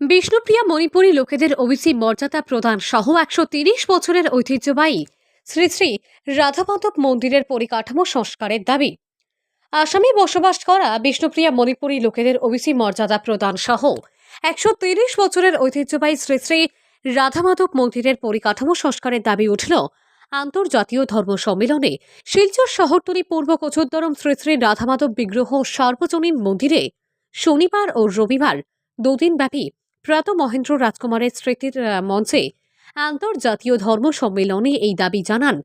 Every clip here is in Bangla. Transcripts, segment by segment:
বিষ্ণুপ্রিয়া মণিপুরী লোকেদের ওবিসি মর্যাদা প্রদান সহ ১৩০ বছরের ঐতিহ্যবাহী শ্রী শ্রী রাধামাধব মন্দিরের পরিকাঠামো সংস্কারের দাবি। আসামে বসবাস করা বিষ্ণুপ্রিয়া মণিপুরী লোকেদের ওবিসি মর্যাদা প্রদান সহ ১৩০ বছরের ঐতিহ্যবাহী শ্রী শ্রী রাধামাধব মন্দিরের পরিকাঠামো সংস্কারের দাবি উঠল আন্তর্জাতীয় ধর্ম সম্মেলনে। শিলচর শহরতলি পূর্ব কচুরদরম শ্রী শ্রী রাধামাধব বিগ্রহ সার্বজনীন মন্দিরে শনিবার ও রবিবার দুদিনব্যাপী প্রয়াত মহেন্দ্র রাজকুমারের স্মৃতির মঞ্চে আন্তর্জাতীয় ধর্ম সম্মেলনে এই দাবি জানান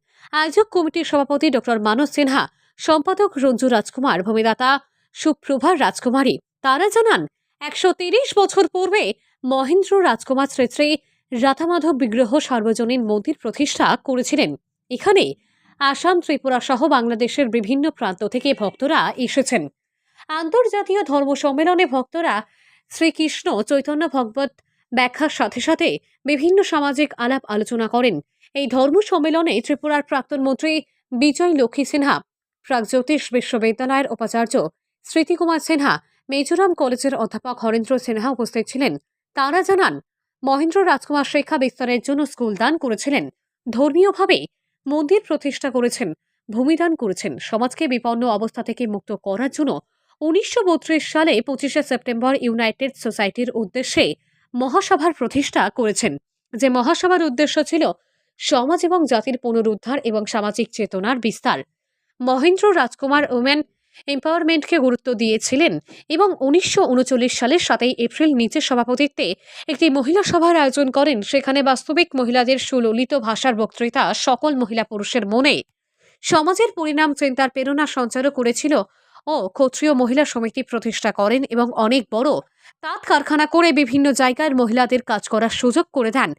আয়োজক কমিটির সভাপতি ডক্টর মানস সিনহা, সম্পাদক রঞ্জু রাজকুমার, ভূমিদাতা সুপ্রভা রাজকুমারী। তারা জানান ১৩০ বছর পূর্বে মহেন্দ্র রাজকুমার শ্রী শ্রী রাধামাধব বিগ্রহ সার্বজনীন মন্দির প্রতিষ্ঠা করেছিলেন। এখানে আসাম, ত্রিপুরা সহ বাংলাদেশের বিভিন্ন প্রান্ত থেকে ভক্তরা এসেছেন। আন্তর্জাতীয় ধর্ম সম্মেলনে ভক্তরা শ্রীকৃষ্ণ চৈতন্য ভগবত ব্যাখ্যার সাথে সাথে বিভিন্ন সামাজিক আলাপ আলোচনা করেন। এই ধর্ম সম্মেলনে ত্রিপুরার প্রাক্তন মন্ত্রী বিজয় লক্ষ্মী সিনহা, প্রাগজ্যোতিষ বিশ্ববিদ্যালয়ের উপাচার্য স্মৃতিকুমার সিনহা, মিজোরাম কলেজের অধ্যাপক হরেন্দ্র সিনহা উপস্থিত ছিলেন। তারা জানান মহেন্দ্র রাজকুমার শিক্ষা বিস্তারের জন্য স্কুল দান করেছিলেন, ধর্মীয়ভাবে মন্দির প্রতিষ্ঠা করেছেন, ভূমিদান করেছেন, সমাজকে বিপন্ন অবস্থা থেকে মুক্ত করার জন্য ১৯৩২ সালে ২৫শে সেপ্টেম্বর ইউনাইটেড সোসাইটির উদ্দেশ্যে মহাসভার প্রতিষ্ঠা করেছেন। যে মহাসভার উদ্দেশ্য ছিল সমাজ এবং জাতির পুনরুদ্ধার এবং সামাজিক চেতনার বিস্তার। মহেন্দ্র রাজকুমার ওমেন এম্পাওয়ারমেন্টকে গুরুত্ব দিয়েছিলেন এবং ১৯৩৯ সালের ৭ই এপ্রিল নিজের সভাপতিত্বে একটি মহিলা সভার আয়োজন করেন। সেখানে বাস্তবিক মহিলাদের সুললিত ভাষার বক্তৃতা সকল মহিলা পুরুষের মনে সমাজের পরিণাম চিন্তার প্রেরণা সঞ্চারও করেছিল ও ক্ষত্রিয় মহিলা সমিতি প্রতিষ্ঠা করেন এবং অনেক বড় তাঁত কারখানা করে বিভিন্ন জায়গার মহিলাদের কাজ করার সুযোগ করে দেন।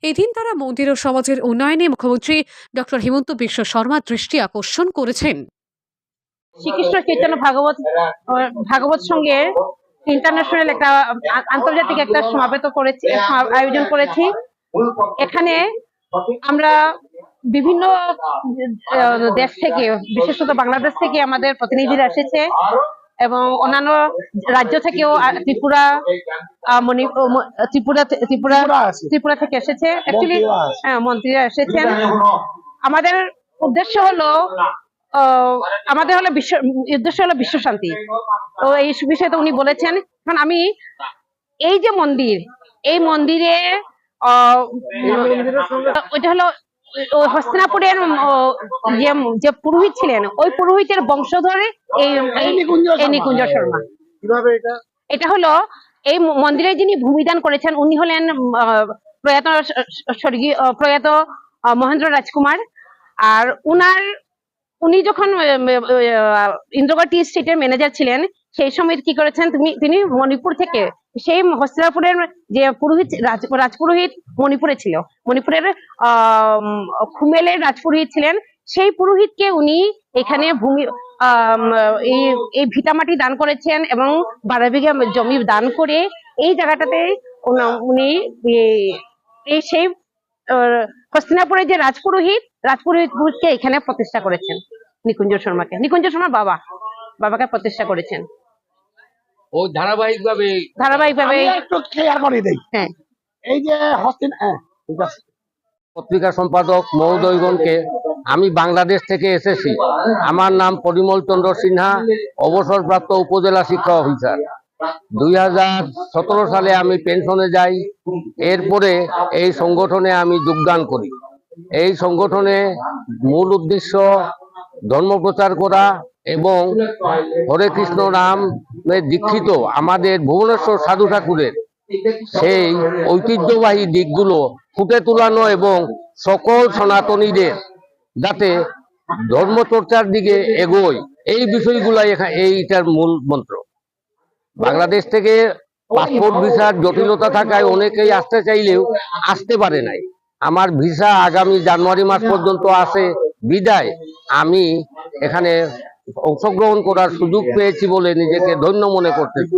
এদিন তারা মন্দির ও সমাজের উন্নয়নে মুখ্যমন্ত্রী ডক্টর হিমন্ত বিশ্ব শর্মার দৃষ্টি আকর্ষণ করেছেন। শ্রীকৃষ্ণ চৈতন্য ভাগবত সঙ্গে ইন্টারন্যাশনাল একটা আন্তর্জাতিক একটা আয়োজন করেছি। এখানে আমরা বিভিন্ন দেশ থেকে, বিশেষত বাংলাদেশ থেকে আমাদের প্রতিনিধিরা এসেছে এবং অন্যান্য রাজ্য থেকেও ত্রিপুরা থেকে এসেছে, অ্যাকচুয়ালি মন্ত্রীরা এসেছেন। আমাদের উদ্দেশ্য হলো বিশ্ব শান্তি। তো এই বিষয়ে তো উনি বলেছেন। এখন আমি এই যে মন্দির, এই মন্দিরে ওইটা হলো হস্তিনাপুরের যে পুরোহিত ছিলেন, ওই পুরোহিতের বংশধরে এই নিকুঞ্জ শর্মা। এটা হলো এই মন্দিরে যিনি ভূমিদান করেছেন উনি হলেন প্রয়াত মহেন্দ্র রাজকুমার। আর উনি যখন ইন্দ্রগড় টি স্টেটের ম্যানেজার ছিলেন সেই সময় কি করেছেন, তিনি মণিপুর থেকে, সেই হস্তিনাপুরের যে পুরোহিত রাজপুরোহিত মণিপুরে ছিল, মণিপুরের খুমেলের রাজপুরোহিত ছিলেন, সেই পুরোহিতকে উনি এখানে এই ভিটামাটি দান করেছেন এবং 12 বিঘা জমি দান করে এই জায়গাটাতে উনি সেই হস্তিনাপুরের যে রাজপুরোহিতকে এখানে প্রতিষ্ঠা করেছেন। নিকুঞ্জ শর্মার বাবাকে প্রতিষ্ঠা করেছেন। ও ধারাবাহিকভাবে একটু ক্লিয়ার করে দেই। হ্যাঁ, এই যে পত্রিকা সম্পাদক মহোদয়গণকে, আমি বাংলাদেশ থেকে এসেছি। আমার নাম পরিমল চন্দ্র সিনহা, অবসরপ্রাপ্ত উপজেলা শিক্ষা অফিসার। 2017 সালে আমি পেনশনে যাই। এরপরে এই সংগঠনে আমি যোগদান করি। এই সংগঠনে মূল উদ্দেশ্য ধর্ম প্রচার করা এবং হরে কৃষ্ণ নামে দীক্ষিত আমাদের ভুবনেশ্বর সাধু ঠাকুরের সেই ঐতিহ্যবাহী দিকগুলো ফুটে তোলানো এবং সকল সনাতনীদের যাতে ধর্মচর্চার দিকে এগোয়, এই বিষয়গুলো এইটার মূল মন্ত্র। বাংলাদেশ থেকে পাসপোর্ট ভিসার জটিলতা থাকায় অনেকেই আসতে চাইলেও আসতে পারে নাই। আমার ভিসা আগামী জানুয়ারি মাস পর্যন্ত আছে বিদায় আমি এখানে অংশগ্রহণ করার সুযোগ পেয়েছি বলে নিজেকে ধন্য মনে করতেছি।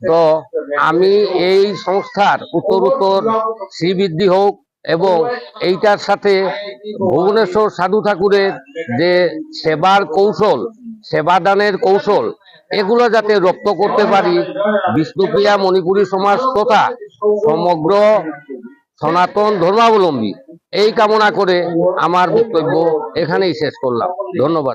তো আমি এই সংস্থার উত্তর শ্রীবৃদ্ধি হোক এবং এইটার সাথে ভুবনেশ্বর সাধু ঠাকুরের যে সেবার কৌশল, সেবাদানের কৌশল, এগুলো যাতে রপ্ত করতে পারি, বিষ্ণুপ্রিয়া মণিপুরী সমাজ তথা সমগ্র সনাতন ধর্মাবলম্বী, এই কামনা করে আমার বক্তব্য এখানেই শেষ করলাম। ধন্যবাদ।